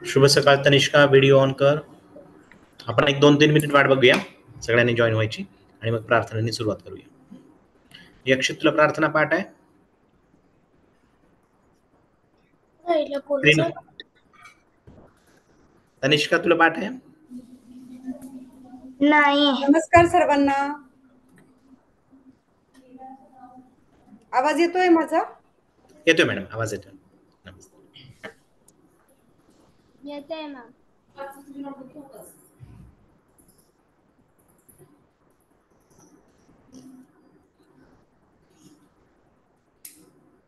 शुभ सकाळ Tanishka, video on कर. आपण एक 2-3 मिनिट वाट बघूया, सगळ्यांनी जॉईन व्हायची आणि मग प्रार्थनेने सुरुवात करूया. यक्षित, तुला प्रार्थना पाठ आहे? तनिष्का, तुला पाठ आहे? नाही. नमस्कार सर्वांना. आवाज येतोय माझा? येतोय मॅडम, आवाज येतोय. नमस्ते. येतोय मॅम.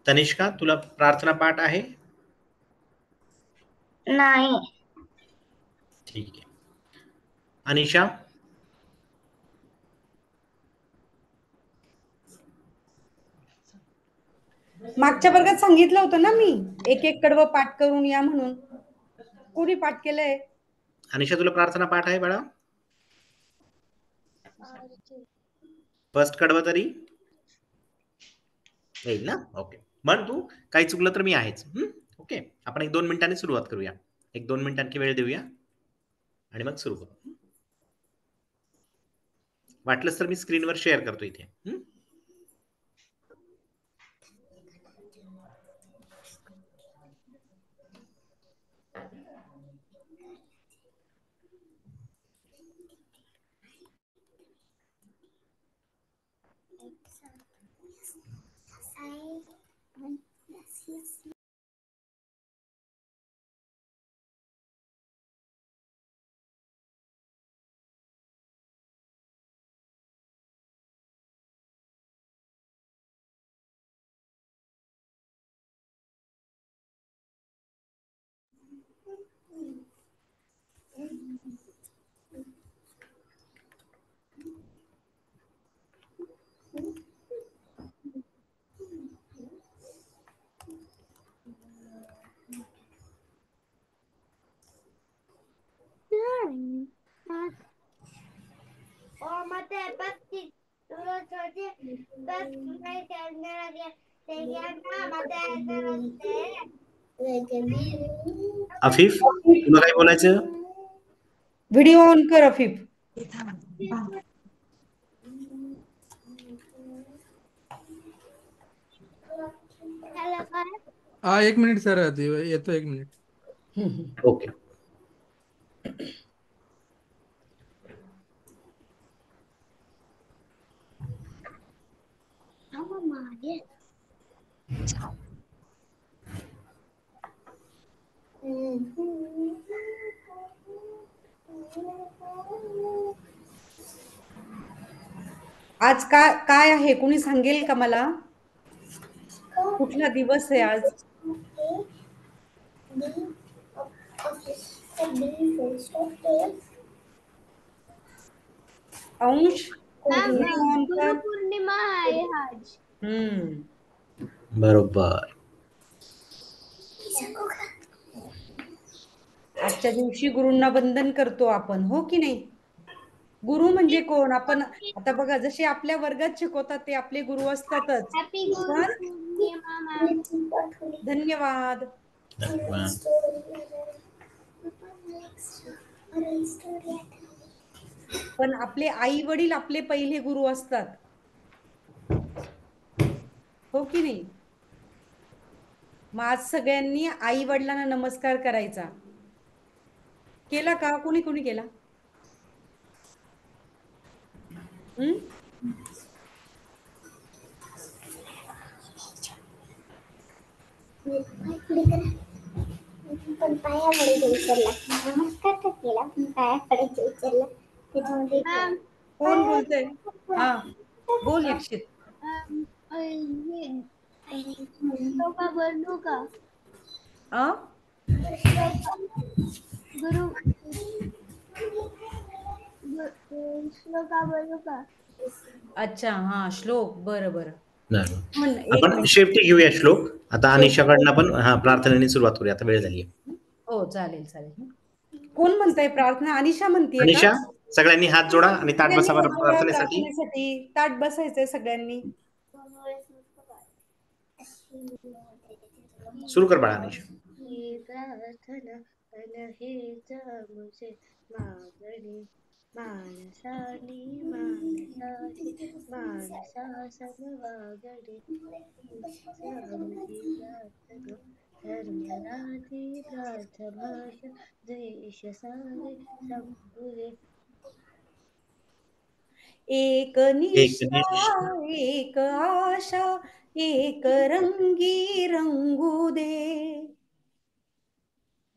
तनिष्का, तुला प्रार्थना पाठ आहे? नाही. ठीक आहे. अनिशा? मागच्या वर्गात सांगितलं होतं ना मी, एक एक कडवं पाठ करून या म्हणून. कोणी पाठ केलंय? अनिशा, तुला प्रार्थना पाठ आहे बाळा? फर्स्ट कडवं तरी येईल ना? ओके. म्हण तू, काही चुकलं तर मी आहेच. ओके. आपण 1-2 मिनिटांनी सुरुवात करूया. 1-2 मिनिटांची वेळ देऊया आणि मग सुरू करू. वाटलंच तर मी स्क्रीनवर शेअर करतो इथे. अफीफ, तुला काय बोलायचं? व्हिडिओ ऑन कर अफीफ. हा, 1 मिनिट सर, येतो 1 मिनिट. ओके. आज काय आहे, कोणी सांगेल का मला? कुठला दिवस आहे आज? अंश, व्हिडिओ ऑन कर. गुरुपौर्णिमा आहे आज. बरोबर. आजच्या दिवशी गुरूंना वंदन करतो आपण, हो की नाही? गुरु म्हणजे कोण? आपण आता बघा, जसे आपल्या वर्गात शिकवतात ते आपले गुरु असतातच. Happy Gurupurnima ma'am. धन्यवाद. पण आपले आई वडील आपले पहिले गुरु असतात, हो की नाही? मग आज सगळ्यांनी आई वडिलांना नमस्कार करायचा. केला का? कोणी कोणी केला? पण पायाकडे विचारला, नमस्कार का केला, पण पायाकडे विचारला. कोण बोलतंय? हा, बोल यक्षित. श्लोका बनू का? गुरु श्लोका बनू का? अच्छा, हा, श्लोक. बरं. आपण शेवटी घेऊया श्लोक. आता अनिशाकडनं पण प्रार्थनेने सुरुवात करूया. आता वेळ झाली. हो, चालेल. कोण म्हणताय प्रार्थना? अनिशा म्हणतीये का? अनिशा, सगळ्यांनी हात जोडा आणि ताट बसा प्रार्थनेसाठी. ताट बसायचंय सगळ्यांनी. सुरू कर बाळा अनिशा. ही प्रार्थना अन हेच मुझे मागणी मानसानी मानसाशी मानसा समवागणे हीच आमची प्रार्थना धर्मराधी प्रार्थभाषा द्वेष सारे संपुरे एक एक निष्ठा निष्ठा एक आशा एक रंगी रंगू दे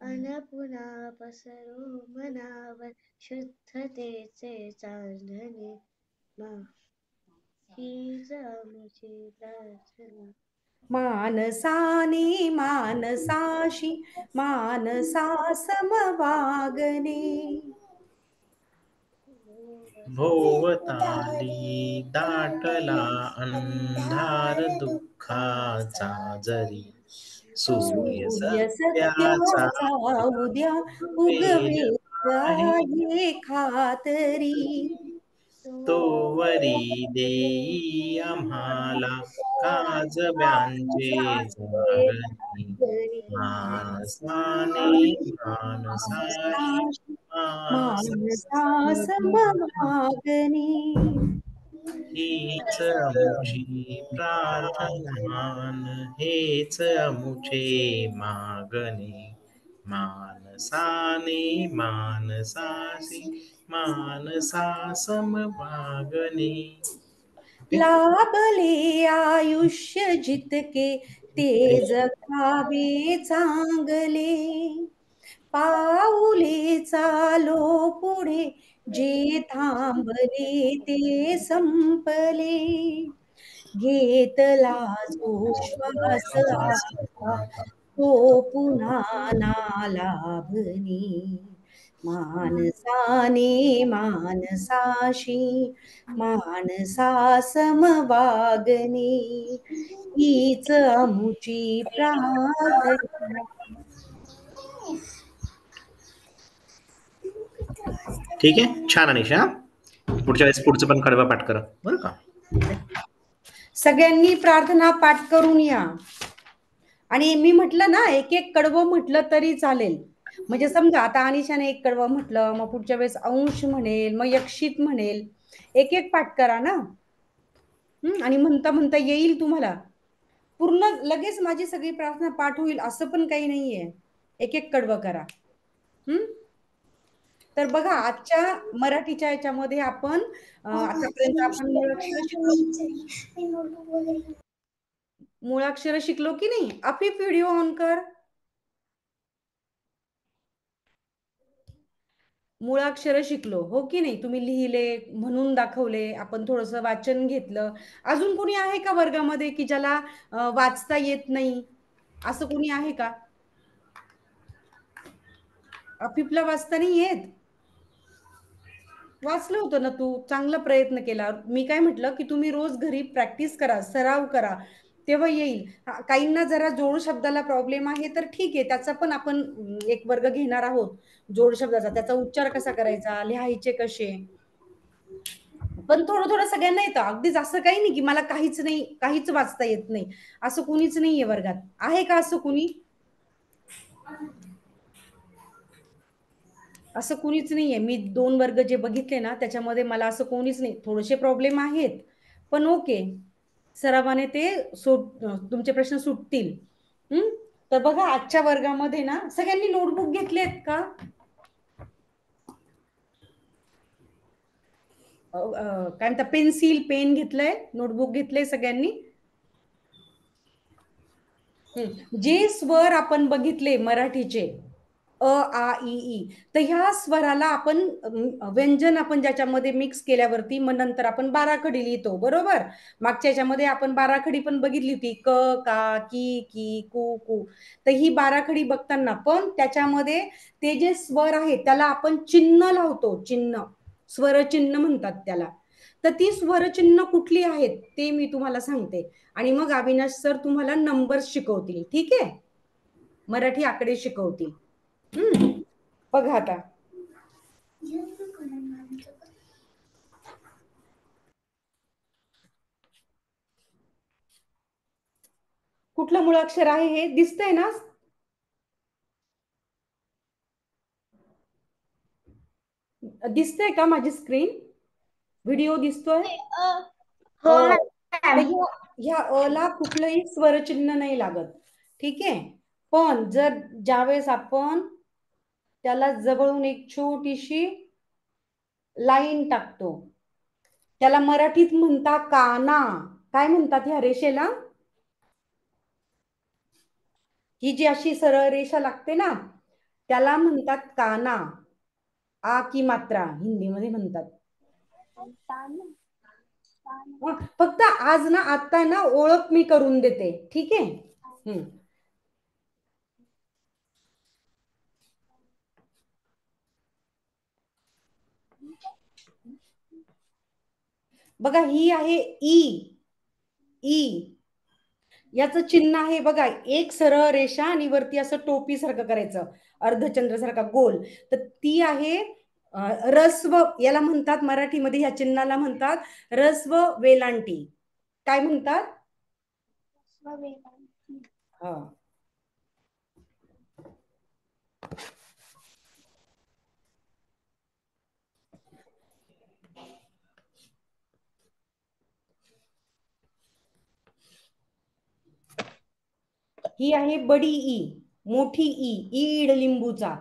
अन पुन्हा पसरो मनावर शुद्धतेचे चांदणे हीच आमची प्रार्थना मानसाने मानसाशी मानसा समवागणे भोवताली दाटला अंधार दुःखाचा जरी सूर्य सूर्य सत्याचा सत्याचा उद्या वेल उगवेल आहे आहे खातरी तोवरी देई आम्हाला काजव्यांचे जागरण मानसाने मानसाशी मानसा मानसा समभागनी हीच अमुची प्रार्थना हेच अमुचे मागणे मानसाने मानसाशी मानसा समभागणे लाभले आयुष्य जितके ते जगावे चांगले पाऊले चालो पुढे जे थांबले ते संपले घेतला जो श्वास आता तो पुन्हा ना लाभनी मानसाने मानसाशी मानसा समवागणे हीच अमुची प्रार्थना ठीक आहे, छान अनिशा. पुढच्या वेळेस पुढचं पण कडवा पाठ करा बरं का. सगळ्यांनी प्रार्थना पाठ करून या. आणि मी म्हटलं ना एक एक कडवं म्हटलं तरी चालेल. म्हणजे समजा आता अनिशाने एक कडवं म्हटलं, मग पुढच्या वेळेस अंश म्हणेल, मग यक्षित म्हणेल, एक एक पाठ करा ना. आणि म्हणता म्हणता येईल तुम्हाला पूर्ण. लगेच माझी सगळी प्रार्थना पाठ होईल असं पण काही नाहीये. एक एक कडवं करा. तर बघा आजच्या मराठीच्या याच्यामध्ये आपण आतापर्यंत आपण मुळाक्षर शिकलो की नाही. अफिफ व्हिडिओ ऑन कर. मुळाक्षर शिकलो हो की नाही. तुम्ही लिहिले, म्हणून दाखवले, आपण थोडंसं वाचन घेतलं. अजून कोणी आहे का वर्गामध्ये की ज्याला वाचता येत नाही? असं कोणी आहे का? अफिफला वाचता नाही येत? वाचलं होतं ना तू, चांगला प्रयत्न केला. मी काय म्हटलं की तुम्ही रोज घरी प्रॅक्टिस करा, सराव करा, तेव्हा येईल. काहींना जरा जोड शब्दाला प्रॉब्लेम आहे तर ठीक आहे, त्याचा पण आपण एक वर्ग घेणार आहोत. जोड शब्दाचा त्याचा उच्चार कसा करायचा, लिहायचे कसे. पण थोडं थोडं सगळ्यांना येतं. अगदीच असं काही नाही की मला काहीच नाही, काहीच वाचता येत नाही, असं कुणीच नाहीये वर्गात. आहे का असं कुणी? असं कुणीच नाहीये. मी 2 वर्ग जे बघितले ना त्याच्यामध्ये मला असं कोणीच नाही. थोडेसे प्रॉब्लेम आहेत पण ओके, सरावाने ते तुमचे प्रश्न सुटतील. तर बघा आजच्या वर्गामध्ये ना सगळ्यांनी नोटबुक घेतलेत का? काय म्हणता, पेन्सिल पेन घेतलंय, नोटबुक घेतलंय सगळ्यांनी? जे स्वर आपण बघितले मराठीचे अ आ इ ई, तर ह्या स्वराला आपण व्यंजन आपण ज्याच्यामध्ये मिक्स केल्यावरती मग नंतर आपण बाराखडी लिहितो बरोबर. मागच्या याच्यामध्ये आपण बाराखडी पण बघितली होती, क का की की कु कु. तर ही बाराखडी बघताना पण त्याच्यामध्ये ते जे स्वर आहे त्याला आपण चिन्ह लावतो. चिन्ह, स्वरचिन्ह म्हणतात त्याला. तर ती स्वरचिन्ह कुठली आहेत ते मी तुम्हाला सांगते आणि मग अविनाश सर तुम्हाला नंबर्स शिकवतील. ठीक आहे, मराठी आकडे शिकवतील. बघा आता कुठलं मुळाक्षर आहे हे दिसतंय ना. दिसतंय का माझी स्क्रीन? व्हिडिओ दिसतोय? हो तर मॅम. ह्या अला कुठलंही स्वरचिन्ह नाही लागत. ठीक आहे. पण जर ज्यावेळेस आपण त्याला जवळून एक छोटीशी लाईन टाकतो, त्याला मराठीत म्हणता काना. काय म्हणतात ह्या रेषेला? ही जी अशी सरळ रेषा लागते ना, त्याला म्हणतात काना. आ की मात्रा हिंदीमध्ये म्हणतात. फक्त आज ना आता ना ओळख मी करून देते. ठीक आहे. बघा ही आहे ई. ई याचं चिन्ह आहे बघा, एक सरळ रेषा आणि वरती असं टोपी सारखं करायचं, अर्धचंद्र सारखा गोल. तर ती आहे रस्व. याला म्हणतात मराठीमध्ये, ह्या चिन्हाला म्हणतात रस्व वेलांटी. काय म्हणतात? हा. ही आहे बडी ई, मोठी ई, ईड लिंबूचा.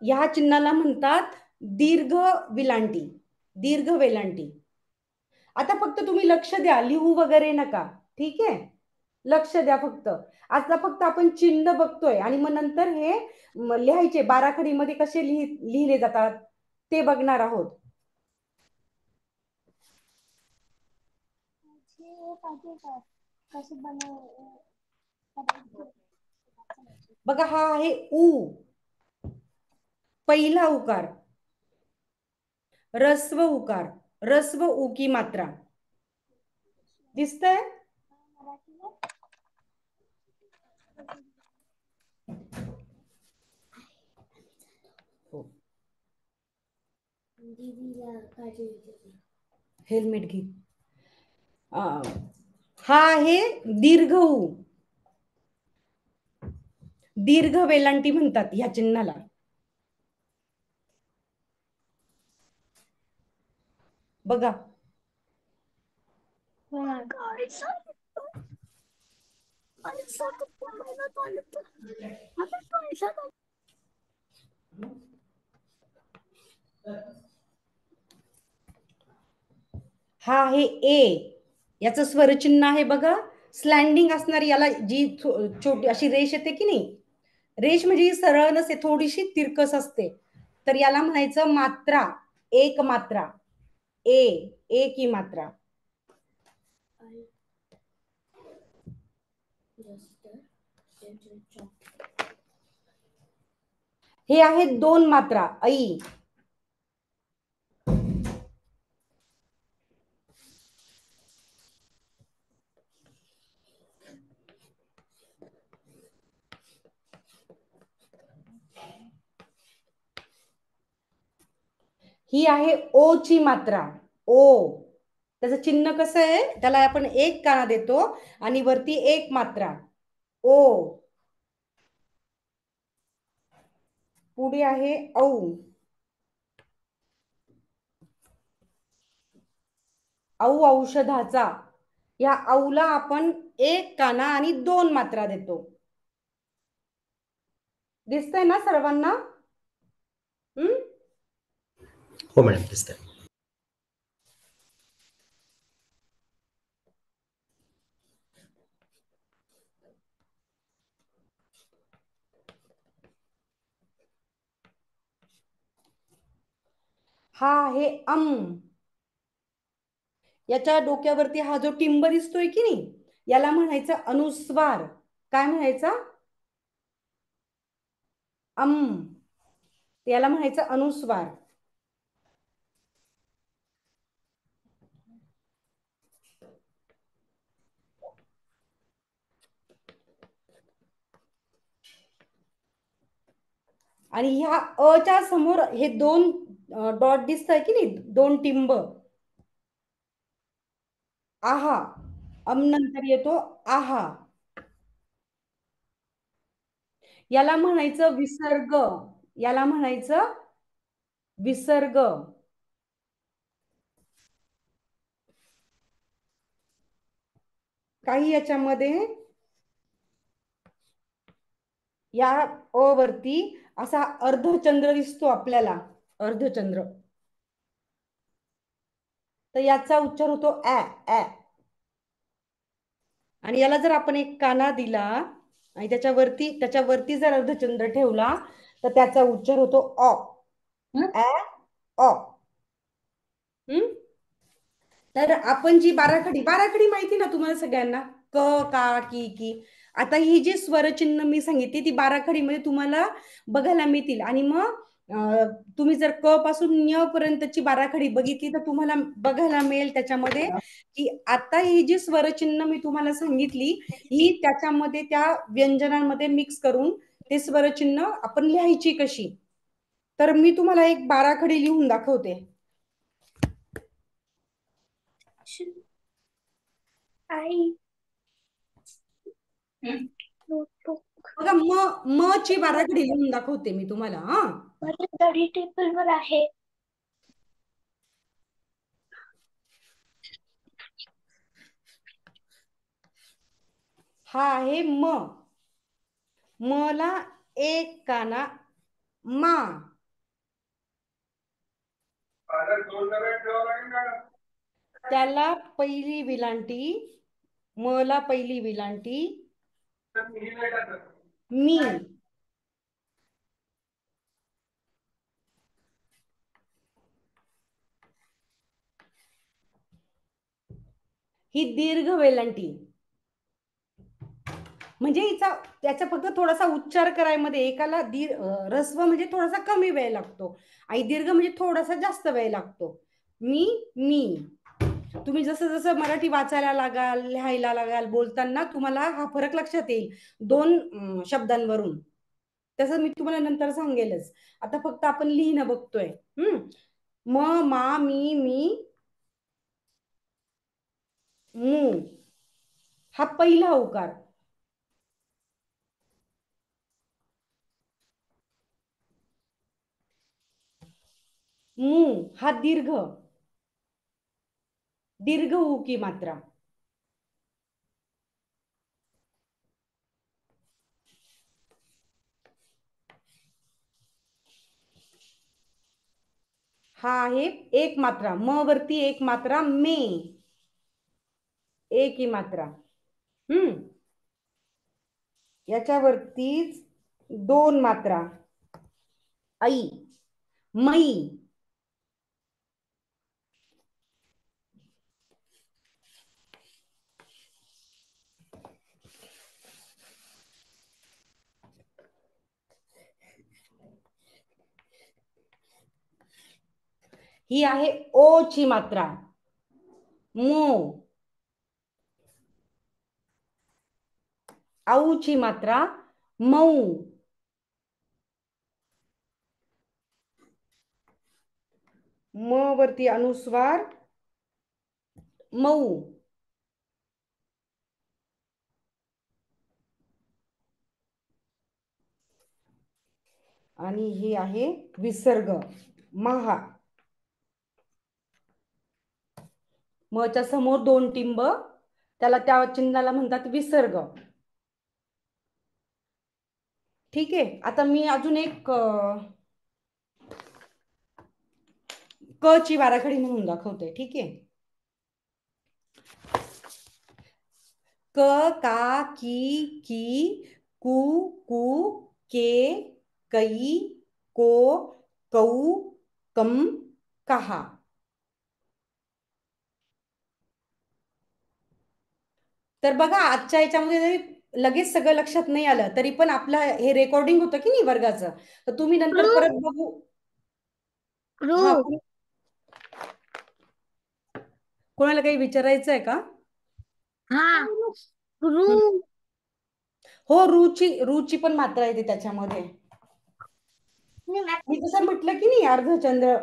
या चिन्हाला म्हणतात दीर्घ विलांटी, दीर्घ वेलांटी. आता फक्त तुम्ही लक्ष द्या, लिहू वगैरे नका. ठीक आहे, लक्ष द्या फक्त. आता फक्त आपण चिन्ह बघतोय आणि मग नंतर हे लिहायचे बाराखडीमध्ये कसे लिहिले जातात ते बघणार आहोत. बघा हा आहे उ, पहिला उकार, रस्व उकार, रस्व उ की मात्रा. दिसतंय? हेल्मेट घे. हा आहे दीर्घ उ, दीर्घ वेलांटी म्हणतात ह्या चिन्हाला. बघा हा आहे ए. याचं स्वरचिन्ह आहे बघा, स्लँडिंग असणारी. याला जी छोटी अशी रेष येते की नाही, रेष म्हणजे सरळ नसते, थोडीशी तिरकस असते, तर याला म्हणायचं मात्रा, एक मात्रा. ए, ए की मात्रा. हे आहेत दोन मात्रा, ऐ. ही आहे ओ ची मात्रा, ओ. त्याचं चिन्ह कसं आहे, त्याला आपण एक काना देतो आणि वरती एक मात्रा, ओ. पुढे आहे औ. औ औषधाचा. या औला आपण एक काना आणि दोन मात्रा देतो. दिसतंय ना सर्वांना? हो मॅडम, दिसतंय. हा आहे अम. याच्या डोक्यावरती हा जो टिंब दिसतोय की नाही, याला म्हणायचं अनुस्वार. काय म्हणायचं? अम. याला म्हणायचं अनुस्वार. आणि ह्या अच्या समोर हे दोन डॉट दिसतंय की नाही, दोन टिंब. आहा, अम नंतर येतो आहा. याला म्हणायचं विसर्ग. याला म्हणायचं विसर्ग. काही याच्यामध्ये या अ वरती असा अर्धचंद्र दिसतो आपल्याला, अर्धचंद्र. तर याचा उच्चार होतो ऍ ऍ. आणि याला जर आपण एक काना दिला आणि त्याच्यावरती जर अर्धचंद्र ठेवला तर त्याचा उच्चार होतो अ ऍ अ. तर आपण जी बाराखडी माहिती ना तुम्हाला सगळ्यांना, क का की. आता ही जी स्वरचिन्ह मी सांगितली ती बाराखडीमध्ये तुम्हाला बघायला मिळतील. आणि मग तुम्ही जर क पासून ञ पर्यंतची बाराखडी बघितली तर तुम्हाला बघायला मिळेल त्याच्यामध्ये की आता ही जी स्वरचिन्ह मी तुम्हाला सांगितली ही त्याच्यामध्ये त्या व्यंजनांमध्ये मिक्स करून ते स्वरचिन्ह आपण लिहायची कशी. तर मी तुम्हाला एक बाराखडी लिहून दाखवते. आई बघा म ची बाराखडी लिहून दाखवते मी तुम्हाला. हा, माझ्या स्टडी टेबल वर आहे. हा आहे म ला एक काना मा. त्याला पहिली विलांटी, म ला पहिली विलांटी मी. ही दीर्घ वेलांटी. म्हणजे त्याचा फक्त थोडासा उच्चार करायमध्ये एकाला रस्व म्हणजे थोडासा कमी वेळ लागतो आणि दीर्घ म्हणजे थोडासा जास्त वेळ लागतो. मी. तुम्ही जसं जसं मराठी वाचायला लागाल, लिहायला लागाल, बोलताना तुम्हाला हा फरक लक्षात येईल दोन शब्दांवरून. तसं मी तुम्हाला नंतर सांगेलच. आता फक्त आपण लिहिणं बघतोय. मा मी मू. हा पहिला उकार. मू हा दीर्घ उ की मात्रा. हा आहे एक मात्रा. म वरती एक मात्रा मे, एक ही मात्रा. याच्यावरतीच दोन मात्रा आई, मई. ही आहे ओ ची मात्रा मो. औ ची मात्रा मऊ. म वरती अनुस्वार मऊ. आणि ही आहे विसर्ग महा. मच्या समोर दोन टिंब, त्याला त्या चिन्हाला म्हणतात विसर्ग. ठीक आहे. आता मी अजून एक क ची बाराखडी म्हणून दाखवते. ठीक आहे. क का की कू के कई को कौ कम कहा. तर बघा आजच्या याच्यामध्ये जरी लगेच सगळं लक्षात नाही आलं तरी पण आपलं हे रेकॉर्डिंग होतं की नाही वर्गाचं, तर तुम्ही नंतर परत बघू. हा, कोणाला काही विचारायचं आहे का? हो, रुची पण मात्रा येते त्याच्यामध्ये. मी जसं म्हटलं की नाही अर्धचंद्र.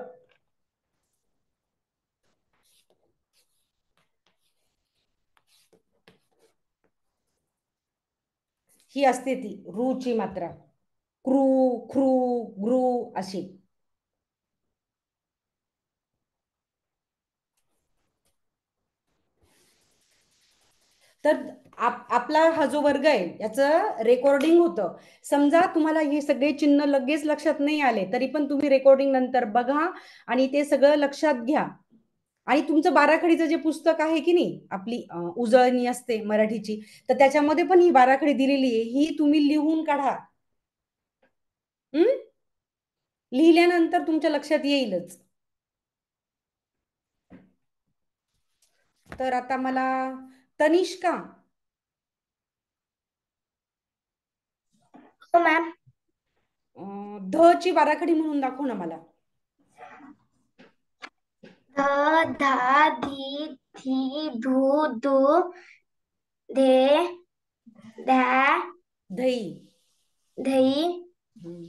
ही असते ती रुची मात्रा. क्रू ख्रू ग्रू अशी. तर आपला हा जो वर्ग आहे याचं रेकॉर्डिंग होतं. समजा तुम्हाला हे सगळे चिन्ह लगेच लक्षात नाही आले तरी पण तुम्ही रेकॉर्डिंग नंतर बघा आणि ते सगळं लक्षात घ्या. आणि तुमचं बाराखडीचं जे पुस्तक आहे की नाही, आपली उजळणी असते मराठीची, तर त्याच्यामध्ये पण ही बाराखडी दिलेली आहे, ही तुम्ही लिहून काढा. लिहिल्यानंतर तुमच्या लक्षात येईलच. तर आता मला तनिष्का, हो मॅम. ध ची बाराखडी म्हणून दाखव ना मला. ध, धा, धी, धी, धू, धू, धे, धा, धई, धई, हम्म,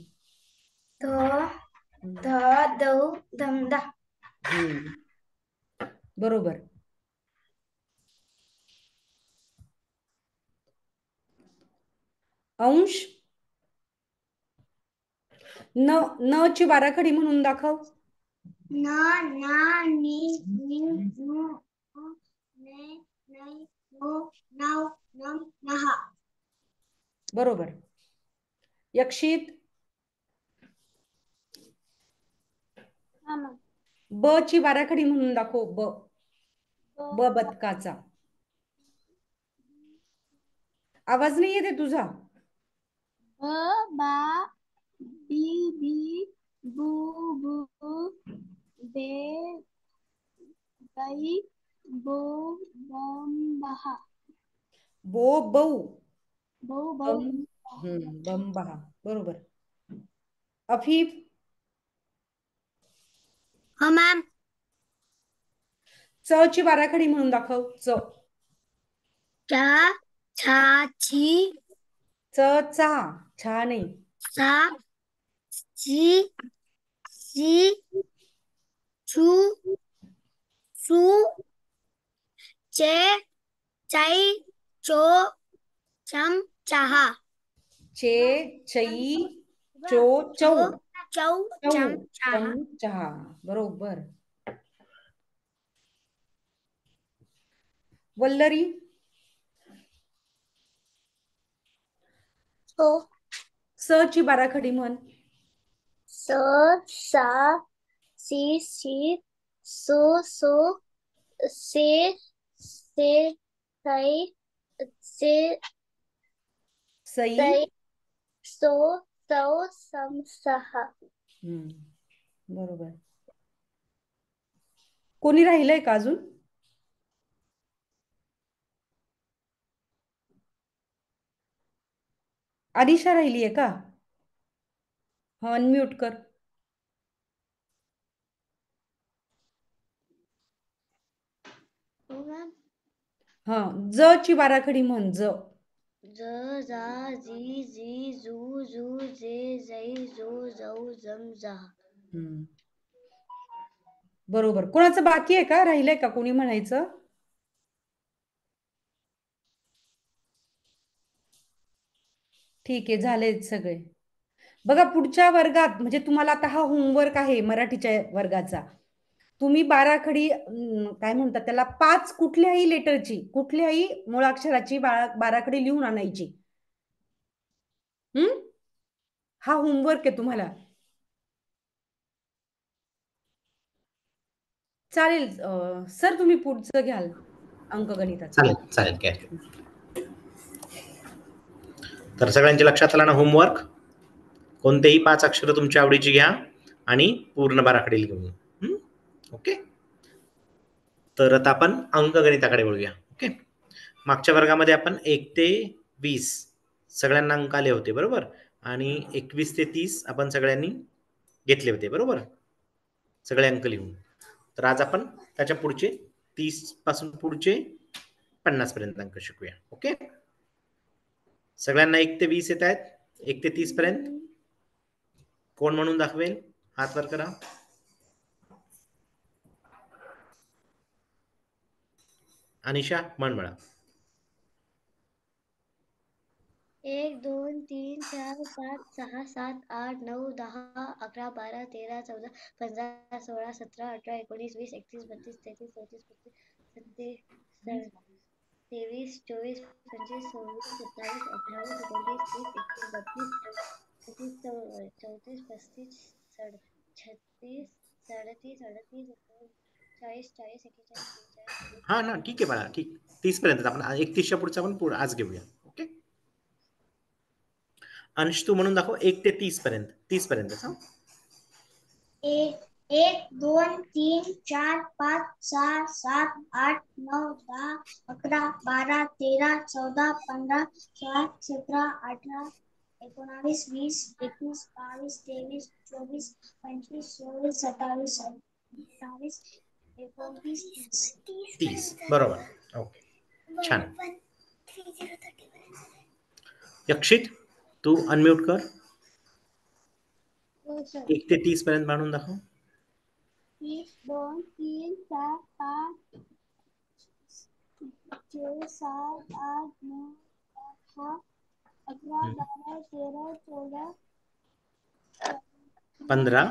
ध, हम्म, ध, दौ, धमधा. बरोबर. अंश, न ची बाराखडी म्हणून दाखव. न, ना, नी, नु, ने, नै, नो, नौ, नम, नहा. बरोबर. यक्षित, हा मॅम. ब ची बाराखडी म्हणून दाखव. ब बदकाचा. आवाज नाही येते तुझा. ब बा बी बी बू बू बे बाई बो बम बहा. बो बौ, बो बौ बम बहा. बरोबर. अफीफ, हो मॅम. च ची बाराखडी म्हणून दाखव. च, चा, छा, छी, च चा, छा नाही. सा, ची, सी, छू, सू, चे, चाई, चो, चम, चाहा. चे, चै, चो, चौ, चौ, चौ, चम, चाहा. चम, चहा. बरोबर. वल्लरी, सो, स ची बाराखडी म्हण. स, सा, सी, सी, सो, सो, से, सै, से, सई, सै, सो, सौ, सम, सहा. बरोबर. कोणी राहिलंय का अजून? अनिशा राहिलीये का? हा, अनम्यूट कर. हो मॅम. हा, ज ची बाराखडी म्हण. ज, ज, जा, जी, जी, जू, जू, जे, जै, जो, जौ, जम, जा. बरोबर. कोणाचं बाकी आहे का? राहिलंय का कोणी म्हणायचं? ठीक आहे, झाले सगळे. बघा, पुढच्या वर्गात म्हणजे तुम्हाला आता हा होमवर्क आहे मराठीच्या वर्गाचा. तुम्ही बाराखडी काय म्हणतात त्याला, 5 कुठल्याही लेटरची, कुठल्याही मुळाक्षराची बाराखडी लिहून आणायची. हा होमवर्क आहे तुम्हाला. चालेल सर, तुम्ही पुढचं घ्याल अंकगणिताचं. चालेल चालेल काय. तर सगळ्यांच्या लक्षात आला ना होमवर्क. कोणतेही 5 अक्षर तुमच्या आवडीची घ्या आणि पूर्ण बाराखडी लिहून. ओके. तर आता आपण अंकगणिताकडे वळूया. ओके. मागच्या वर्गामध्ये आपण 1 ते 20 सगळ्यांना अंक आले होते, बरोबर. आणि 21 ते 30 आपण सगळ्यांनी घेतले होते, बरोबर, सगळे अंक लिहून. तर आज आपण त्याच्या पुढचे 30 पासून पुढचे 50 पर्यंत अंक शिकूया. ओके. सगळ्यांना 1 ते 20 येत आहेत? 1 ते 30 पर्यंत कोण म्हणून दाखवेल? हात वर करा. अनिशा म्हण म्हणा. 1 2 3 4 5 6 7 8 9 10 11 12 13 14 15 16 17 18 19 20 21 22 23 24 25 26 27 28 23, 24, 25, 26, 27, 28, 29, 30, 31, 32, 33, 34, 35, 36, 37, 38, 39, 40, 41, हा ना, ठीक आहे बाळा, ठीक. 30 पर्यंत आपण 31च्या पुढचा आपण आज घेऊया. ओके. अंश तू म्हणून दाखव 1 ते 30 पर्यंत. 30 पर्यंत. 1, 2, 3, 4, 5, 6, 7, 8, 9, 10, 11, 12, 13, 14, 15, 16, 17, 18, 19, 20, 21, 22, 23, 24, 25, 26, 27, 28, 29, 30. 30 बरोबर. ओके, छान. यक्षित तू अनम्यूट कर. हो सर. 1 ते 30 पर्यंत म्हणून दाखव. 1, 2, 3, 4, 5, 6, 7, 8, 9, 10, 11, 12, 13, 14, 15,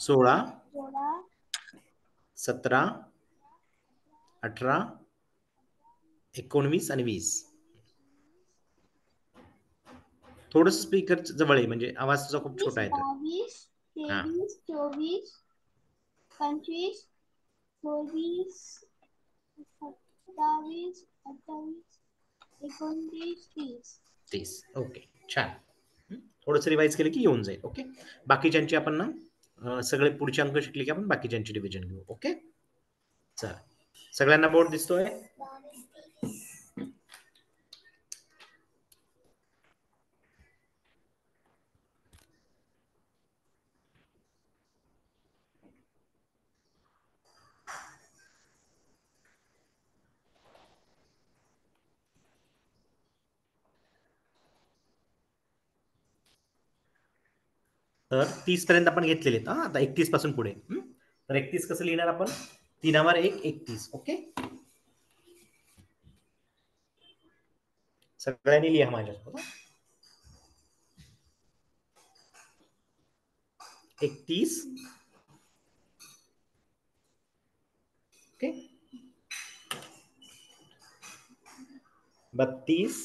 16, 16, 17, 18, 19 आणि 20. थोडस स्पीकर जवळ आहे, म्हणजे आवाज तुझा खूप छोटा येतो. 22, हा. 23, 24, 25, 26, 27, 28, 29, 30. 30. ओके, छान. थोडंसं रिवाइज केलं की येऊन जाईल. ओके. बाकीच्यांची आपण ना सगळे पुढचे अंक शिकले की आपण बाकीच्यांची डिव्हिजन घेऊ. ओके. चला, सगळ्यांना बोर्ड दिसतोय? तर 30 पर्यंत आपण घेतलेले आहेत. आता 31 पासून पुढे. तर 31 कसं लिहिणार आपण? 3वर 1, 31. ओके. सगळ्यांनी लिहा माझ्यासोबत. 31. ओके. 32,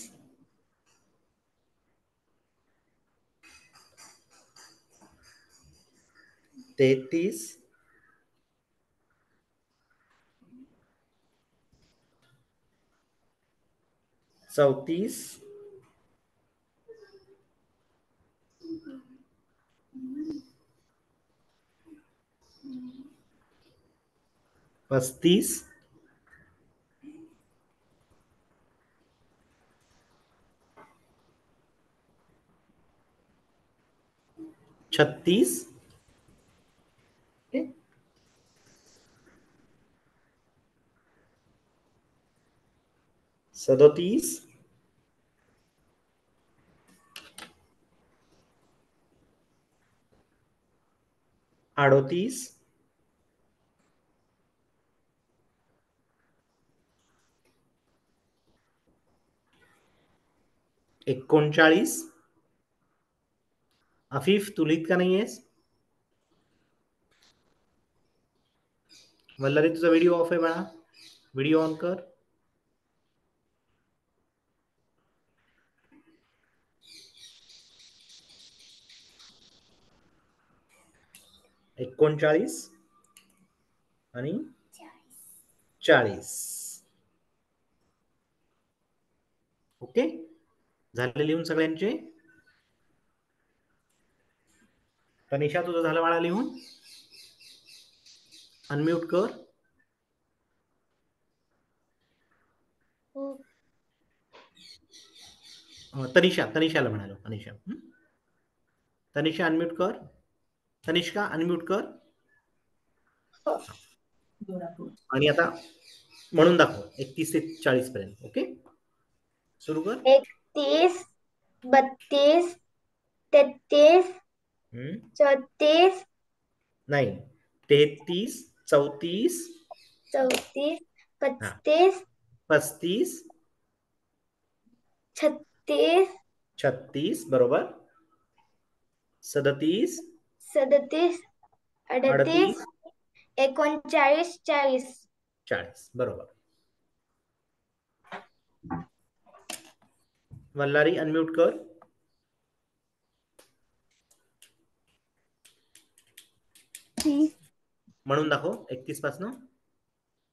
33, 34, 35, 36, 37, 38, 39. अफीफ तू लिहित का नाहीयेस? वल्लरी तुझा व्हिडिओ ऑफ आहे बाळा, व्हिडिओ ऑन कर. एकोणचाळीस आणि 40. ओके, झाले लिहून सगळ्यांचे? तनिषा तुझं झालं बाळा लिहून? अनम्यूट कर. हो. तनिषाला म्हणालो. तनिषा अनम्यूट कर. तनिष्का अनम्यूट कर. आणि आता म्हणून दाखव 31 ते 40 पर्यंत. ओके, सुरू कर. 31, 32, 33, 34, नाही, 33, 34, 34, 35, 35, 36, 36 बरोबर, 37, 37, 38, 38, 39, 40. 40 बरोबर. वल्लारी अनम्यूट कर. म्हणून दाखव 31 पासून.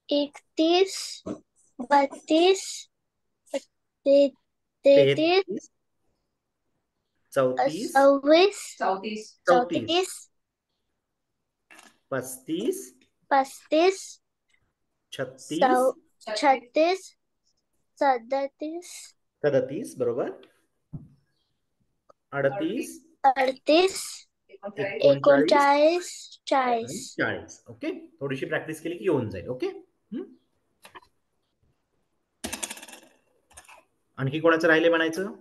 31, 32, 33, 34, 36, 34 34, 35, 35, 36, 36, 37, 37 बरोबर. 38, 38, 39, 39, 40. 40. ओके, थोडीशी प्रॅक्टिस केली की येऊन जाईल. ओके. आणखी कोणाचं राहिले म्हणायचं?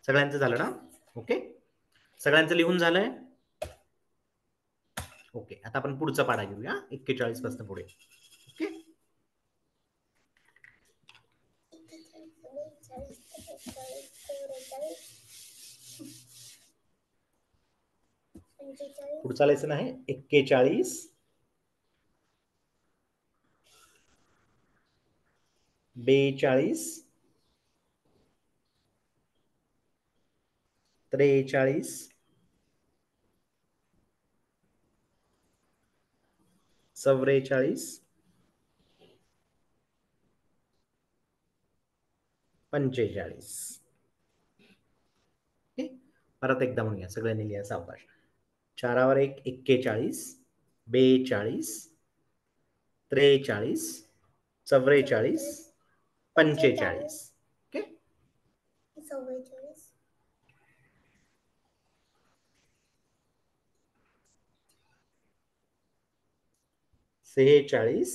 सगळ्यांचं झालं ना? ओके, सगळ्यांचं लिहून झालंय. ओके, आता आपण पुढचा पाढा घेऊया 41 पासून पुढे. ओके, पुढचा लेसन आहे 41, 42, 43, 44, 45. ओके, परत एकदा म्हणूया, सगळ्यांनी लिहा सावकाश. 4वर 1 41, 42, 43, 44, 45. ओके, 46,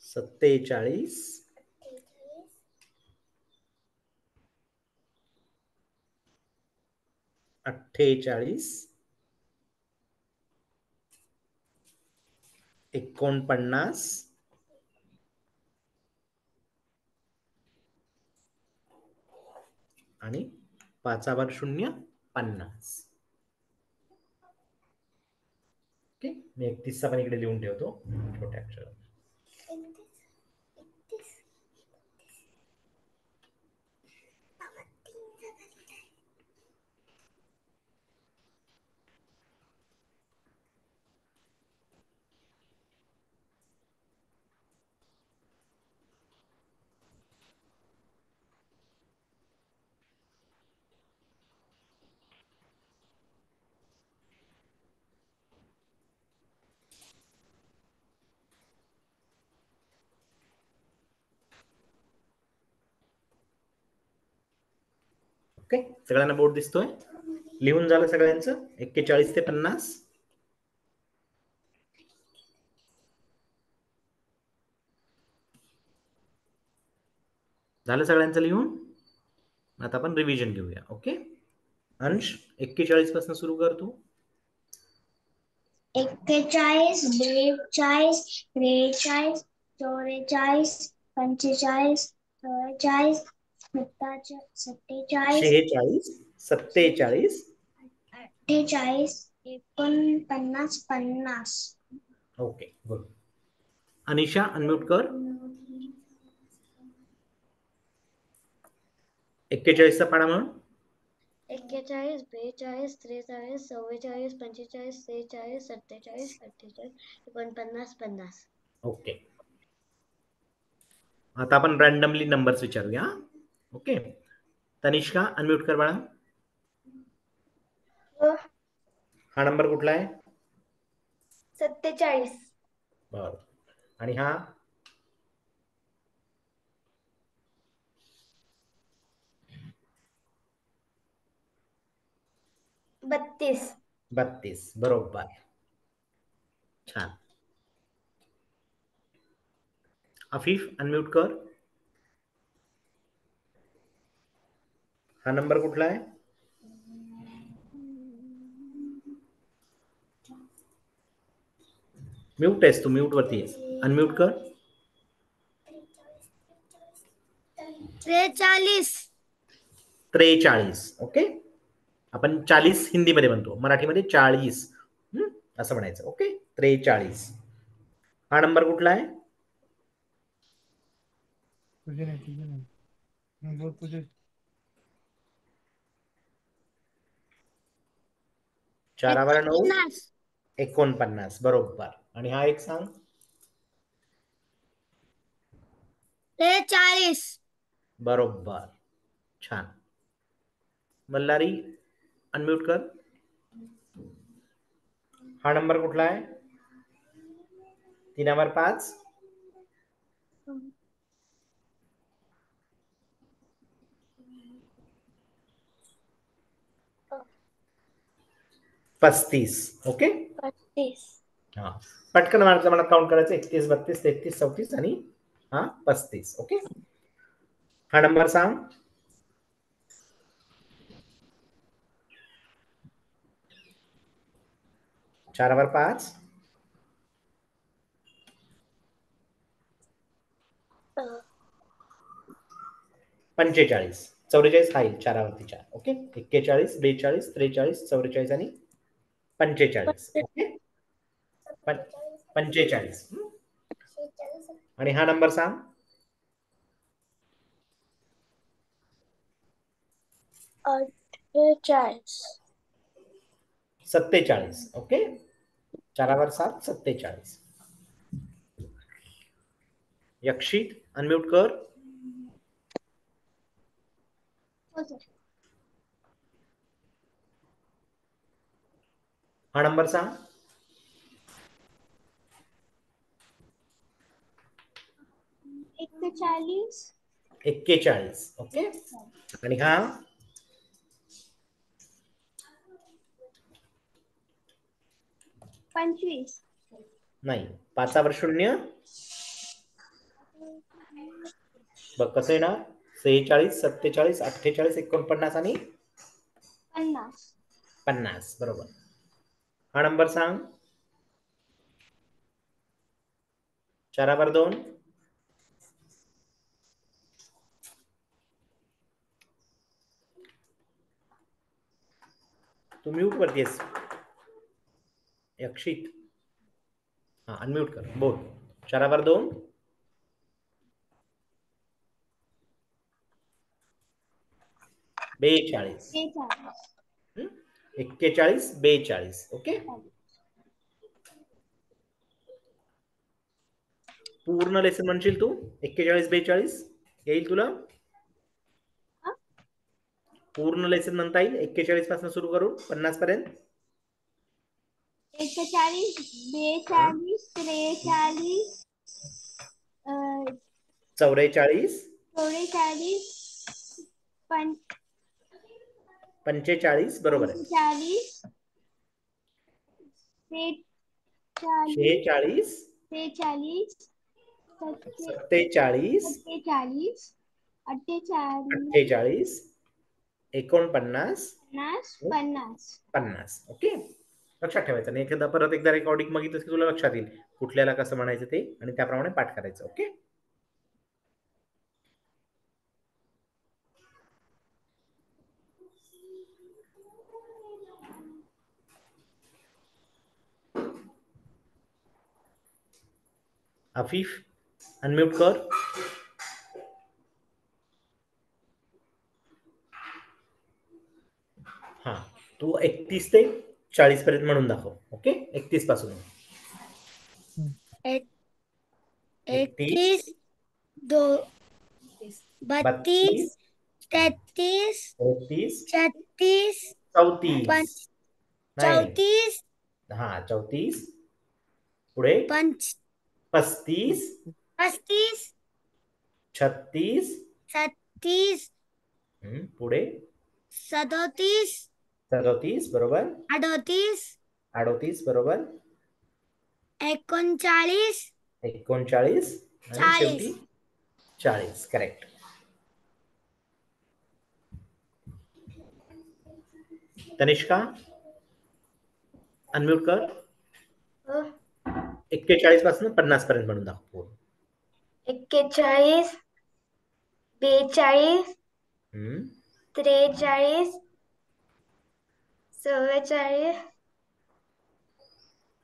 47, 48, 49, आणि 5वर 0, 50. ओके, मी 31चा पण इकडे लिहून ठेवतो छोट्या अक्षरात. ओके, सगळ्यांना बोर्ड दिसतोय? लिहून झालं सगळ्यांचं 41 ते 50? झालं सगळ्यांचं लिहून? आता आपण रिव्हिजन घेऊया. ओके, अंश 41 पासून सुरू कर तू. 41, 42, 43, 44, 45, 46, 47, 46, 47. 48, 49, 50. Okay, good. अनिशा अनम्यूट कर. 41चा पाढा म्हणून. 41, 42, 43, 44, 45, 46, 47, 48, 49, 50. ओके, आता आपण रॅन्डमली नंबर्स विचारूया. ओके, तनिष्का अनम्यूट कर बाळा. हा नंबर कुठला आहे? 47. बरं, आणि हा? 32. 32 बरोबर, छान. अफीफ अनम्यूट कर. हा नंबर कुठला आहे? म्यूट आहेस तू, म्यूट वरती आहेस. अनम्यूट कर. 43. 43. ओके, आपण 40 हिंदीमध्ये म्हणतो, मराठीमध्ये 40 असं म्हणायचं. ओके, 43. हा नंबर कुठला आहे? तुझे नाही बोल तुझे. 4 9 49 बरोबर. आणि हा एक सांग. 43. बरोबर, छान. मल्हारी अनम्यूट कर. हा नंबर कुठला आहे? 3/5. 35. ओके, 35. हा पटकन माझ्या मनात काउंट करायचं. 31 32 33 34 आणि हा 35. ओके, हा नंबर सांग. 4/5. 45. 44 हा येईल 4वरती 4. ओके, 41 42 43 44 आणि 45. ओके, 45. आणि हा नंबर सांग. 48. 47. ओके, 4/7 47. यक्षित अनम्यूट कर. हा नंबर सांग. 41. 41. ओके, आणि हा 25. नाही. 5वर 0 बघ कसं येणार. 46 47 48 49 आणि 50. 50. बरोबर. हा नंबर सांग. 4/2. तू म्यूट वरती आहेस यक्षित. हा अनम्यूट कर, बोल. 4/2. 42. 41 42. ओके, पूर्ण लेसन म्हणशील तू. 41 42 येईल तुला? पूर्ण लेसन म्हणता येईल 41 पासून सुरू करून 50 पर्यंत? 41 42 43 44 44 45. बरोबर आहे. 45 46 46 47 48 48 49 50. ओके, लक्षात ठेवायचं. नाही एखादा परत एकदा रेकॉर्डिंग बघितलं की तुला लक्षात येईल कुठल्याला कसं म्हणायचं ते, आणि त्याप्रमाणे पाठ करायचं. ओके, आफिफ अनम्यूट कर. हा, तू 31 ते 40 पर्यंत म्हणून दाखव. ओके, 31 पासून. 31 32 32 33 33 36 34. 34 हा 34. पुढे 35 35 36 36 पुढे 37 37. बरोबर. 38 38. बरोबर. 39 39 आणि शेवटी 40. करेक्ट. तनिष्का अनम्यूट कर. 41 पासून 50 पर्यंत म्हणून दाखव. 41 42 43 44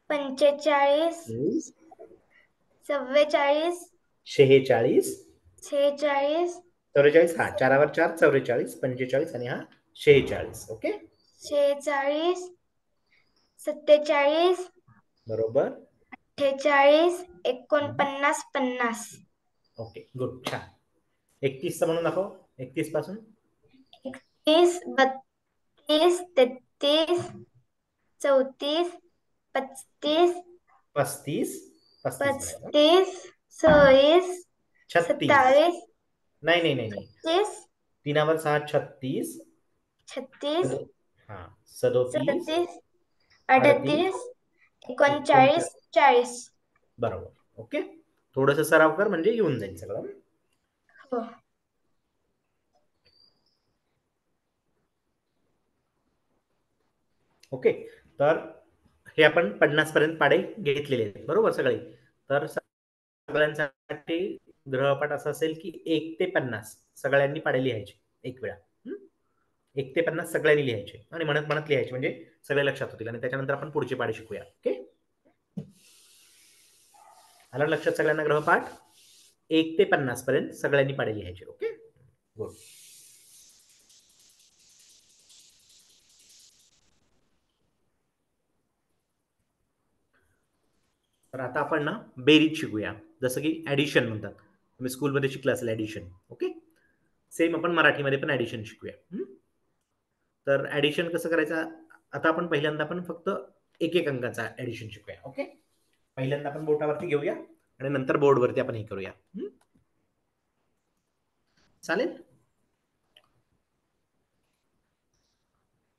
45 44 46 46 44 हा 4वर 4 44 45 आणि हा 46 ओके 46 47 बरोबर 48 49 50 ओके गुड छान 31 म्हणून दाखव 31 पासून 31 32 33 34 35 35 म्हणायचं 35 36 36 27 नाही 30 3वर 6 36 36 हा 37 37 38 38 39 40 बरोबर ओके थोडस सराव कर म्हणजे येऊन जाईल सगळं हो ओके तर हे आपण 50 पर्यंत पाडे घेतलेले आहेत बरोबर सगळे तर सगळ्यांसाठी गृहपाठ असं असेल की 1 ते 50 सगळ्यांनी पाडे लिहायचे एक वेळा 1 ते 50 सगळ्यांनी लिहायचे आणि म्हणत म्हणत लिहायचे म्हणजे सगळे लक्षात होतील आणि त्याच्यानंतर आपण पुढचे पाडे शिकूया ओके आलं लक्षात सगळ्यांना गृहपाठ 1 ते 50 पर्यंत सगळ्यांनी पाडे लिहायचे ओके गुड तर आता आपण ना बेरीज शिकूया जसं की ऍडिशन म्हणतात तुम्ही स्कूलमध्ये शिकला असेल ऍडिशन ओके सेम आपण मराठीमध्ये पण ऍडिशन शिकूया तर ऍडिशन कसं करायचं आता आपण पहिल्यांदा आपण फक्त एक एक अंकाचा ऍडिशन शिकूया ओके पहिल्यांदा आपण बोटावरती घेऊया आणि नंतर बोर्डवरती आपण हे करूया चालेल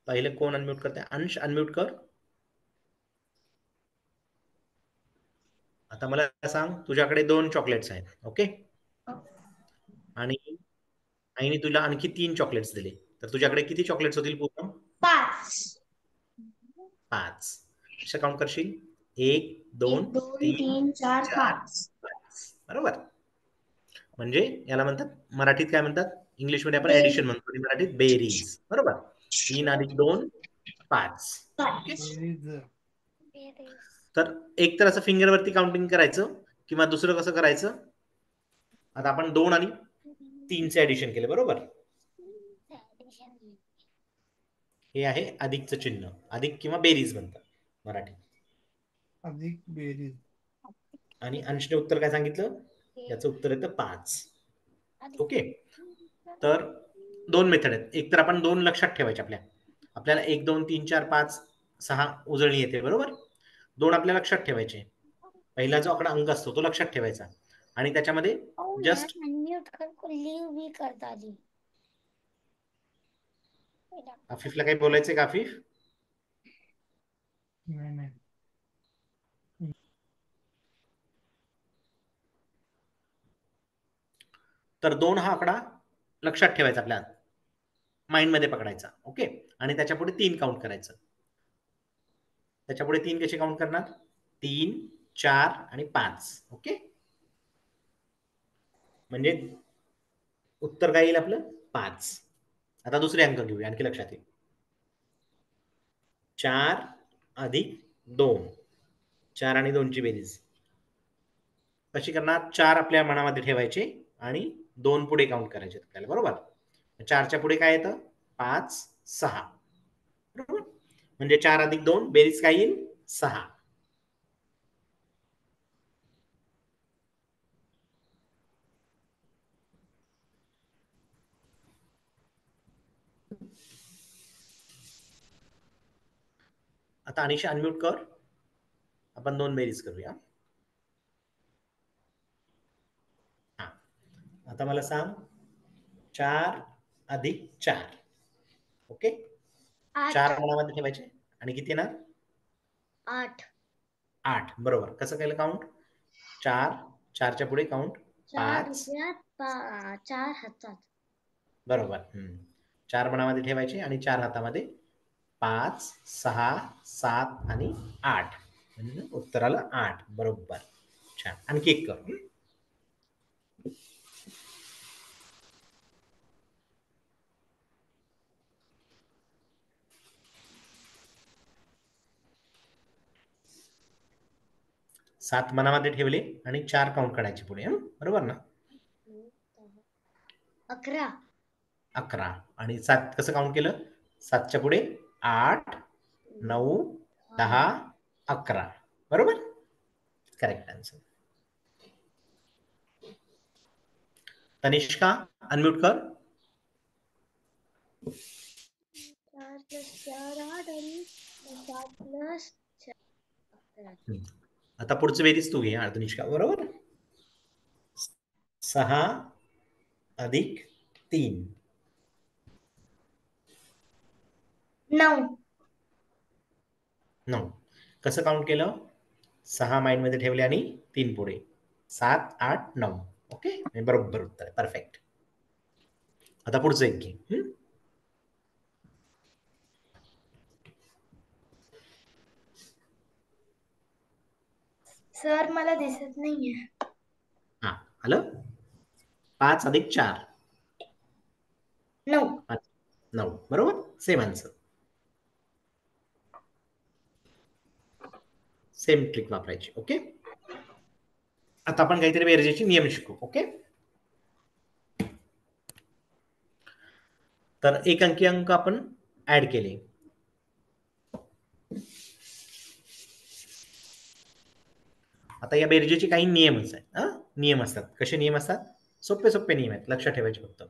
पहिले कोण अनम्यूट करते अंश अनम्यूट कर आता मला सांग तुझ्याकडे 2 चॉकलेट्स आहेत ओके आणि आईने तुला आणखी 3 चॉकलेट्स दिले तर तुझ्याकडे किती चॉकलेट्स होतील पूर्ण 5 कशा काउंट करशील 1 2 3 4 5 बरोबर म्हणजे याला म्हणतात मराठीत काय म्हणतात इंग्लिशमध्ये आपण ऍडिशन म्हणतो आणि मराठीत बेरीज बरोबर 3 अधिक 2 5 तर एक तर असं फिंगरवरती काउंटिंग करायचं किंवा दुसरं कसं करायचं आता आपण 2 आणि 3चे ऍडिशन केले बरोबर हे आहे अधिकचं चिन्ह अधिक किंवा बेरीज म्हणतात मराठी अधिक बेरीज आणि अंशने उत्तर काय सांगितलं याचं उत्तर येतं 5 ओके तर 2 मेथड आहेत एक तर आपण 2 लक्षात ठेवायचे आपल्याला 1 2 3 4 5 6 उजळणी येते बरोबर 2 आपल्या लक्षात ठेवायचे पहिला जो आकडा अंक असतो तो लक्षात ठेवायचा आणि त्याच्यामध्ये जस्ट अनम्यूट कर लीव भी करता ली आफिफला काही बोलायचंय का आफिफ नाही तर 2 हा आकडा लक्षात ठेवायचा आपल्या माइंड मध्ये पकडायचा ओके आणि त्याच्या पुढे 3 काउंट करायचं त्याच्या पुढे 3 कसे काउंट करणार 3 4 आणि 5 ओके म्हणजे उत्तर काय येईल आपलं 5 आता दुसरे अंक घेऊया आणखी लक्षात येईल 4 अधिक 2 4 आणि 2 ची बेरीज कशी करणार 4 आपल्या मनामध्ये ठेवायचे आणि 2 पुढे काउंट करायचे आपल्याला बरोबर 4च्या पुढे काय येतं 5 6 बरोबर म्हणजे 4 अधिक 2 बेरीज काय येईल 6 आता अनिशा अनम्यूट कर आपण 2 बेरीज करूया आता मला सांग 4 अधिक 4 ओके 4 मनामध्ये ठेवायचे आणि किती येणार 8 बरोबर कसं केलं काउंट 4 4च्या पुढे काउंट 5 4 हातात बरोबर 4 मनामध्ये ठेवायचे आणि 4 हातामध्ये 5 6 7 आणि 8 म्हणजे उत्तर आलं 8 बरोबर छान आणखी एक कर 7 मनामध्ये ठेवले आणि 4 काउंट काढायचे पुढे. बरोबर ना? 11 11 आणि 7 कसं काउंट केलं? 7च्या पुढे 8 9 10 11. बरोबर? Correct answer. तनिष्का अनम्यूट कर. 4 + 4 8 आणि 7 + 4 11. आता पुढचं बेरीज तू घे तनिष्का. बरोबर? 6 अधिक 3 9 9. कसं काउंट केलं? 6 माइंड मध्ये ठेवले आणि 3 पुढे. 7 8 9. ओके, बरोबर उत्तर आहे. परफेक्ट. आता पुढचं एक घे. सर मला दिसत नाहीये. हा आलं. 5 अधिक 4 9 9. बरोबर, सेम आन्सर. सेम ट्रिक वापरायची. ओके, आता आपण काहीतरी बेरजेचे नियम शिकू. ओके, तर एक अंकी अंक आपण ऍड केले. आता या बेरजेचे काही नियमच आहेत. नियम असतात. कसे नियम असतात? सोपे सोपे नियम आहेत, लक्षात ठेवायचे फक्त.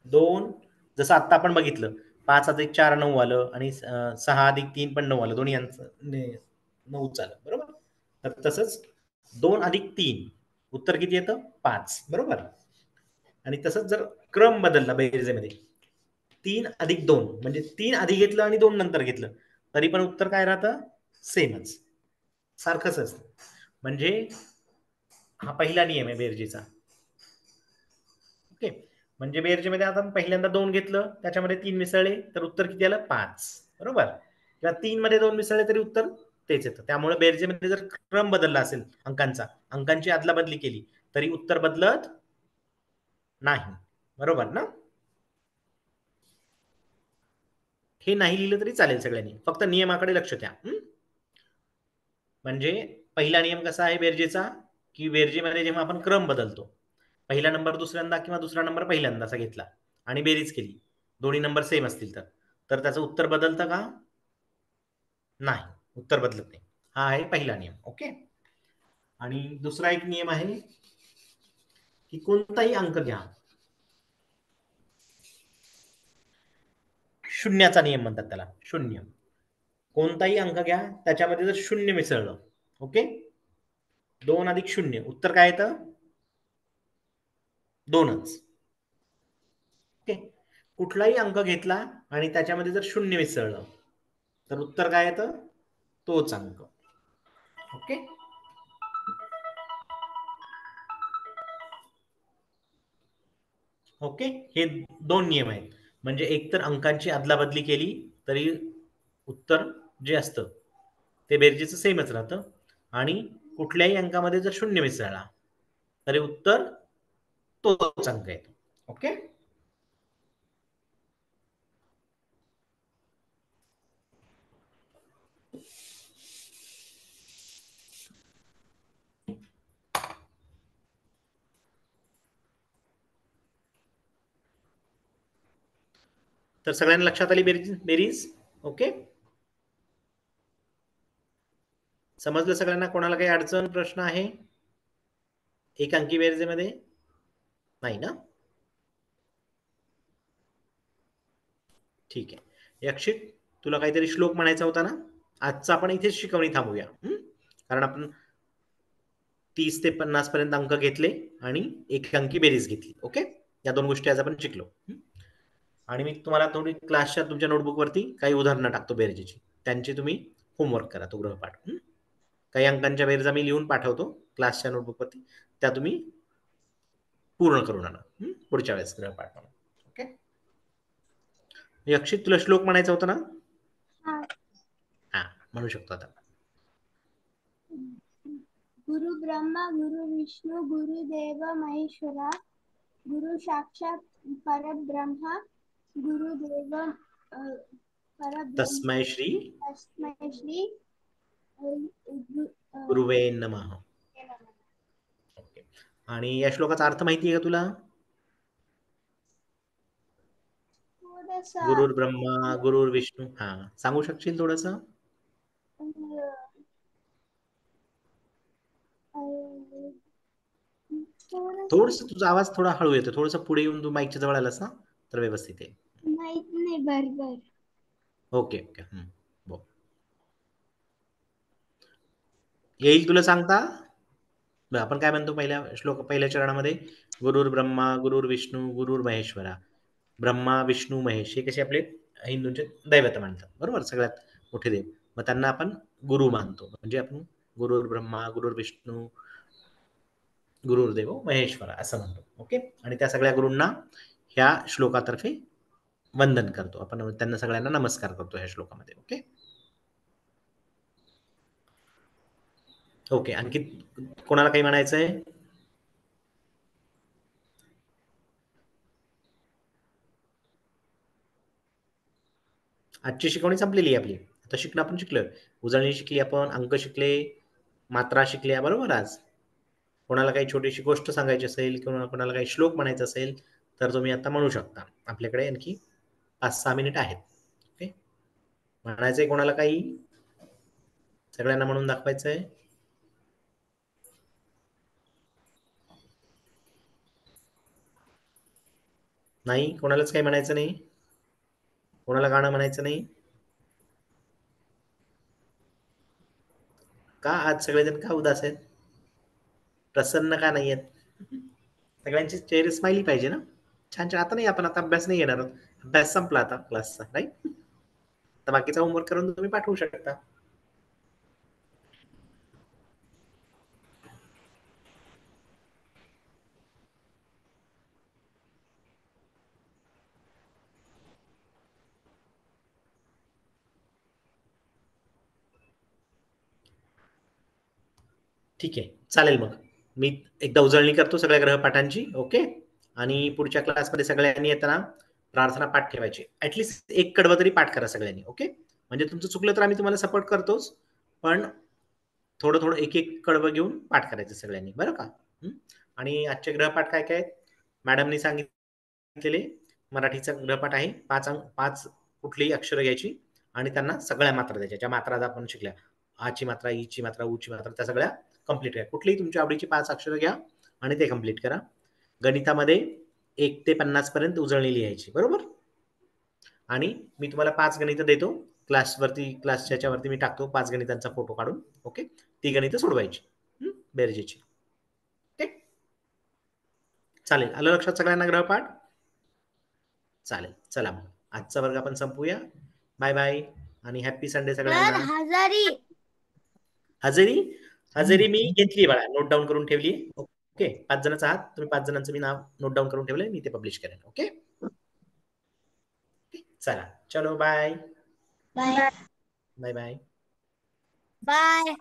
2 जसं आता आपण बघितलं, 5 अधिक 4 9 आलं आणि 6 अधिक 3 पण 9 आलं. दोन्ही यांचं 9 आलं. बरोबर? तर तसंच 2 अधिक 3 उत्तर किती येतं? 5. बरोबर? आणि तसंच जर क्रम बदलला बेरजेमध्ये, 3 अधिक 2 म्हणजे 3 आधी घेतलं आणि 2 नंतर घेतलं तरी पण उत्तर काय राहतं? सेमच, सारखंच असतं. म्हणजे हा पहिला नियम आहे बेरजेचा. ओके, म्हणजे बेरजेमध्ये आता पहिल्यांदा 2 घेतलं, त्याच्यामध्ये 3 मिसळले तर उत्तर किती आलं? 5. बरोबर? किंवा 3 मध्ये 2 मिसळले तरी उत्तर तेच येतं. त्यामुळे बेरजेमध्ये जर क्रम बदलला असेल अंकांची अदला बदली केली तरी उत्तर बदलत नाही. बरोबर ना? हे नाही लिहिलं तरी चालेल सगळ्यांनी, फक्त नियमाकडे लक्ष द्या. म्हणजे पहिला नियम कसा आहे बेरजेचा, की बेरजेमध्ये जेव्हा आपण क्रम बदलतो, पहिला नंबर दुसऱ्यांदा किंवा दुसरा नंबर पहिल्यांदा असा घेतला आणि बेरीज केली, दोन्ही नंबर सेम असतील तर त्याचं उत्तर बदलतं का? नाही, उत्तर बदलत नाही. हा आहे पहिला नियम. ओके, आणि दुसरा एक नियम आहे की कोणताही अंक घ्या, शून्याचा नियम म्हणतात त्याला. शून्य, कोणताही अंक घ्या, त्याच्यामध्ये जर शून्य मिसळलं, ओके, 2 अधिक 0 उत्तर काय येतं? 2च. ओके, कुठलाही अंक घेतला आणि त्याच्यामध्ये जर 0 मिसळलं तर उत्तर काय येतं? तोच अंक. ओके, ओके, हे 2 नियम आहेत. म्हणजे एकतर अंकांची अदलाबदली केली तरी उत्तर जे असतं ते बेरजेचं सेमच राहतं, आणि कुठल्याही अंकामध्ये जर 0 मिसळला तरी उत्तर तोच अंक येतो. ओके, तर सगळ्यांना लक्षात आली बेरीज? ओके, समजलं सगळ्यांना? कोणाला काही अडचण प्रश्न आहे एक अंकी बेरजेमध्ये? नाही ना? ठीक आहे. यक्षित, तुला काहीतरी श्लोक म्हणायचा होता ना? आजचा आपण इथेच शिकवणी थांबूया, कारण आपण 30 ते 50 पर्यंत अंक घेतले आणि एक अंकी बेरीज घेतली. ओके, या 2 गोष्टी आज आपण शिकलो. आणि मी तुम्हाला थोडी क्लासच्या तुमच्या नोटबुकवरती काही उदाहरणं टाकतो बेरजेची, त्यांची तुम्ही होमवर्क करा, तो गृहपाठ. काही अंकांच्या बेरजा मी लिहून पाठवतो क्लासच्या नोटबुकवरती, त्या तुम्ही पूर्ण करून आणा पुढच्या वेळेस गृहपाठ म्हणून. ओके, यक्षित, तुला श्लोक म्हणायचा होता ना? हा, म्हणू शकतो आता. गुरु ब्रह्मा गुरु विष्णू गुरुदेव महेश्वरा गुरु साक्षात परब्रह्मा गुरुदेव परब्रह्म तस्मै श्री तस्मै श्री गुरुवे नमः. ओके. आणि या श्लोकाचा अर्थ माहिती आहे का तुला? थोडासा गुरुर ब्रह्मा गुरुर विष्णू. हा, सांगू शकशील थोडस? थोडस तुझा आवाज थोडा हळू येतो. थोडस पुढे येऊन तू माईकच्या जवळ आलास ना तर व्यवस्थित आहे. माहित नाही बरोबर. Okay okay. बोल. येईल तुला सांगता? बरं, आपण काय म्हणतो पहिल्या चरणामध्ये? गुरुर ब्रह्मा गुरुर विष्णू गुरुर महेश्वरा. ब्रह्मा विष्णू महेश हे कसे आपले हिंदूंचे दैवत मानतात, बरोबर, सगळ्यात मोठे देव. मग त्यांना आपण गुरु मानतो. म्हणजे आपण गुरुर ब्रह्मा गुरुर विष्णू गुरुर्देव महेश्वरा असं म्हणतो. ओके. आणि त्या सगळ्या गुरूंना ह्या श्लोकातर्फे वंदन करतो आपण. त्यांना सगळ्यांना नमस्कार करतो ह्या श्लोकामध्ये. Okay okay. आणखी कोणाला काही म्हणायचं आहे? आजची शिकवणी संपलेली आहे आपली. आता शिकणं आपण शिकलोय. उजळणी शिकली आपण, अंक शिकले, मात्रा शिकल्या, बरोबर. आज कोणाला काही छोटीशी गोष्ट सांगायची असेल किंवा कोणाला काही श्लोक म्हणायचा असेल तर तुम्ही आता म्हणू शकता. आपल्याकडे आणखी 5-6 मिनिट आहेत. ओके. म्हणायचंय कोणाला काही? सगळ्यांना म्हणून दाखवायचंय? नाही? कोणालाच काही म्हणायचं नाही? कोणाला गाणं म्हणायचं नाही का? आज सगळेजण का उदास आहेत? प्रसन्न का नाही आहेत? सगळ्यांचे चेहरे स्माइली पाहिजे ना. छान छान. आता नाही, आपण आता अभ्यास नाही घेणार आहोत. अभ्यास संपला आता क्लासचा, राईट. तर बाकीचा होमवर्क करून तुम्ही पाठवू शकता. ठीक आहे, चालेल. मग मी एकदा उजळणी करतो सगळ्या ग्रहपाठांची. ओके. आणि पुढच्या क्लासमध्ये सगळ्यांनी येताना प्रार्थना पाठ ठेवायची. ऍटलिस्ट एक कडवं तरी पाठ करा सगळ्यांनी. ओके. म्हणजे तुमचं चुकलं तर आम्ही तुम्हाला सपोर्ट करतोच, पण थोडं थोडं एक एक कडवं घेऊन पाठ करायचं सगळ्यांनी, बरं का? आणि आजचे ग्रहपाठ काय काय मॅडमनी सांगितलेले? मराठीचा ग्रहपाठ आहे. 5 कुठलीही अक्षरं घ्यायची आणि त्यांना सगळ्या मात्रा द्यायच्या. ज्या मात्रा आज आपण शिकल्या, आची मात्रा, ईची मात्रा, ऊची मात्रा, त्या सगळ्या कंप्लीट करा. कुठलीही तुमच्या आवडीची 5 अक्षरं घ्या आणि ते कंप्लीट करा. गणितामध्ये 1 ते 50 पर्यंत उजळणी लिहायची, बरोबर. आणि मी तुम्हाला 5 गणितं देतो क्लासच्या याच्यावरती मी टाकतो 5 गणितांचा फोटो काढून. ओके. ती गणितं सोडवायची बेरजेची. ओके, चालेल. आलं लक्षात सगळ्यांना ग्रहपाठ? चालेल. चला मग आजचा वर्ग आपण संपूया. बाय बाय आणि हॅपी संडे सगळ्यांना. हजेरी मी घेतली बाळा, नोट डाऊन करून ठेवली. ओके. 5 जणच आहात तुम्ही. 5 जणांचं मी नाव नोट डाऊन करून ठेवलंय. मी ते पब्लिश करेन. ओके. चला, चलो bye bye bye bye. Bye.